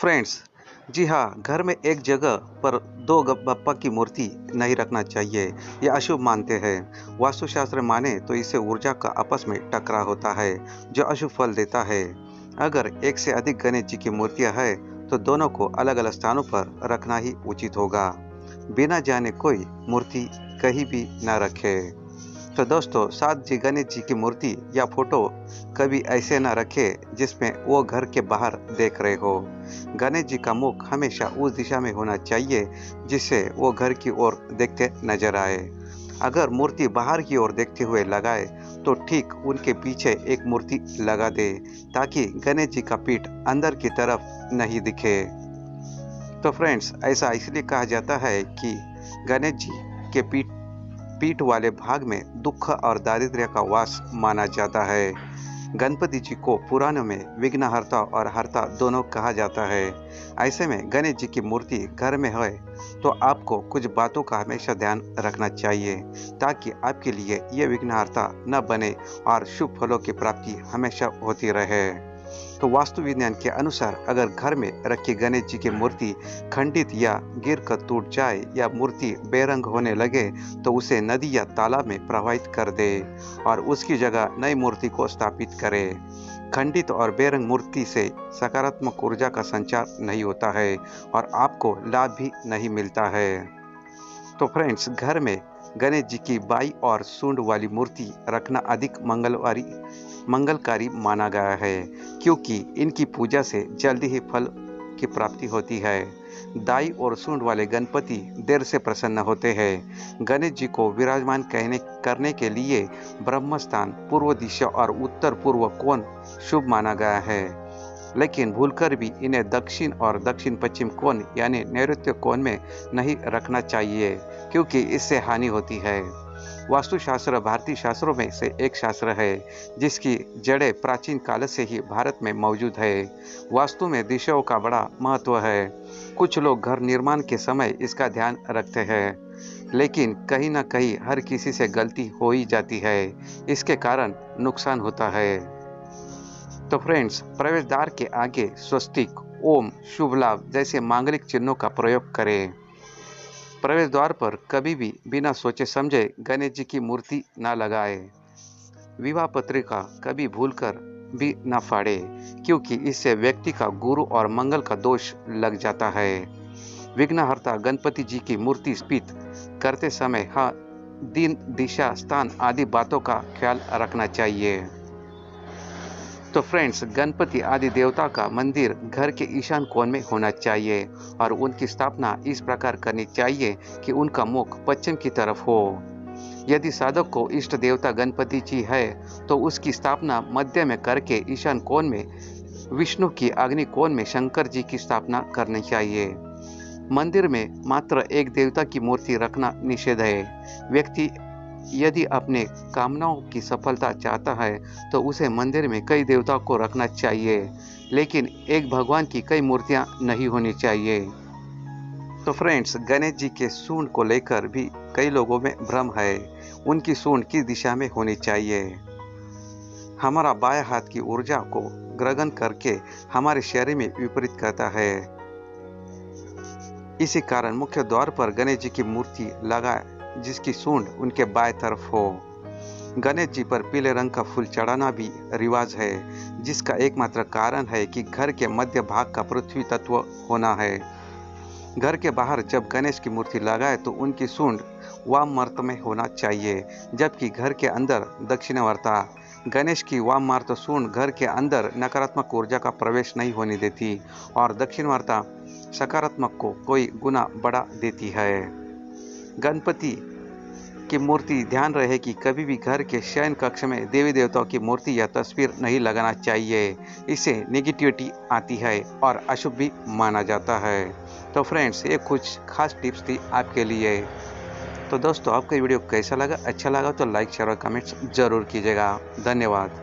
Friends, जी हाँ, घर में एक जगह पर दो बप्पा की मूर्ति नहीं रखना चाहिए। यह अशुभ मानते हैं। वास्तुशास्त्र माने तो इससे ऊर्जा का आपस में टकराव होता है, जो अशुभ फल देता है। अगर एक से अधिक गणेश जी की मूर्तियां हैं, तो दोनों को अलग अलग स्थानों पर रखना ही उचित होगा। बिना जाने कोई मूर्ति कहीं भी न रखे। तो दोस्तों, साथ जी गणेश जी की मूर्ति या फोटो कभी ऐसे न रखें जिसमें वो घर के बाहर देख रहे हो। गणेश जी का मुख हमेशा उस दिशा में होना चाहिए जिससे वो घर की ओर देखते नजर आए। अगर मूर्ति बाहर की ओर देखते हुए लगाए तो ठीक उनके पीछे एक मूर्ति लगा दे, ताकि गणेश जी का पीठ अंदर की तरफ नहीं दिखे। तो फ्रेंड्स, ऐसा इसलिए कहा जाता है कि गणेश जी के पीठ वाले भाग में दुख और दारिद्र्य का वास माना जाता है। गणपति जी को पुराणों में विघ्नहर्ता और हर्ता दोनों कहा जाता है। ऐसे में गणेश जी की मूर्ति घर में है तो आपको कुछ बातों का हमेशा ध्यान रखना चाहिए, ताकि आपके लिए ये विघ्नहर्ता न बने और शुभ फलों की प्राप्ति हमेशा होती रहे। तो वास्तु विज्ञान के अनुसार अगर घर में रखी गणेश जी की मूर्ति खंडित या गिर कर टूट जाए या मूर्ति बेरंग होने लगे तो उसे नदी या तालाब में प्रवाहित कर दे और उसकी जगह नई मूर्ति को स्थापित करे। खंडित और बेरंग मूर्ति से सकारात्मक ऊर्जा का संचार नहीं होता है और आपको लाभ भी नहीं मिलता है। तो फ्रेंड्स, घर में गणेश जी की बाई और सूंड वाली मूर्ति रखना अधिक मंगलकारी माना गया है, क्योंकि इनकी पूजा से जल्दी ही फल की प्राप्ति होती है। दाई और सूंड वाले गणपति देर से प्रसन्न होते हैं। गणेश जी को विराजमान करने के लिए ब्रह्मस्थान, पूर्व दिशा और उत्तर पूर्व कोण शुभ माना गया है, लेकिन भूलकर भी इन्हें दक्षिण और दक्षिण पश्चिम कोण यानी नैऋत्य कोण में नहीं रखना चाहिए, क्योंकि इससे हानि होती है। वास्तुशास्त्र भारतीय शास्त्रों में से एक शास्त्र है जिसकी जड़ें प्राचीन काल से ही भारत में मौजूद है। वास्तु में दिशाओं का बड़ा महत्व है। कुछ लोग घर निर्माण के समय इसका ध्यान रखते हैं, लेकिन कहीं ना कहीं हर किसी से गलती हो ही जाती है। इसके कारण नुकसान होता है। तो फ्रेंड्स, प्रवेश द्वार के आगे स्वस्तिक, ओम, शुभ लाभ जैसे मांगलिक चिन्हों का प्रयोग करें। प्रवेश द्वार पर कभी भी बिना सोचे समझे गणेश जी की मूर्ति न लगाए। विवाह पत्रिका कभी भूलकर भी न फाड़े, क्योंकि इससे व्यक्ति का गुरु और मंगल का दोष लग जाता है। विघ्नहर्ता गणपति जी की मूर्ति स्थापित करते समय दिन, दिशा, स्थान आदि बातों का ख्याल रखना चाहिए। तो फ्रेंड्स, गणपति आदि देवता का मंदिर घर के ईशान कोण में होना चाहिए और उनकी स्थापना इस प्रकार करनी चाहिए कि उनका मुख पश्चिम की तरफ हो। यदि साधक को इष्ट देवता गणपति जी है तो उसकी स्थापना मध्य में करके ईशान कोण में, विष्णु की अग्नि कोण में शंकर जी की स्थापना करनी चाहिए। मंदिर में मात्र एक देवता की मूर्ति रखना निषेध है। व्यक्ति यदि अपने कामनाओं की सफलता चाहता है तो उसे मंदिर में कई देवताओं को रखना चाहिए, लेकिन एक भगवान की कई मूर्तियां नहीं होनी चाहिए। तो फ्रेंड्स, गणेश जी के सूंड को लेकर भी कई लोगों में भ्रम है। उनकी सूंड किस दिशा में होनी चाहिए? हमारा बाएं हाथ की ऊर्जा को ग्रहण करके हमारे शरीर में विपरीत करता है। इसी कारण मुख्य द्वार पर गणेश जी की मूर्ति लगाए जिसकी सूंड उनके बाएं तरफ हो। गणेश जी पर पीले रंग का फूल चढ़ाना भी रिवाज है, जिसका एकमात्र कारण है कि घर के मध्य भाग का पृथ्वी तत्व होना है। घर के बाहर जब गणेश की मूर्ति लगाए तो उनकी सूंड वामवर्त में होना चाहिए, जबकि घर के अंदर दक्षिणावर्त। गणेश की वामवर्त सूंड घर के अंदर नकारात्मक ऊर्जा का प्रवेश नहीं होने देती और दक्षिणावर्त सकारात्मक को कोई गुना बढ़ा देती है। गणपति की मूर्ति, ध्यान रहे कि कभी भी घर के शयन कक्ष में देवी देवताओं की मूर्ति या तस्वीर नहीं लगाना चाहिए। इससे नेगेटिविटी आती है और अशुभ भी माना जाता है। तो फ्रेंड्स, ये कुछ खास टिप्स थी आपके लिए। तो दोस्तों, आपका वीडियो कैसा लगा? अच्छा लगा तो लाइक, शेयर और कमेंट्स जरूर कीजिएगा। धन्यवाद।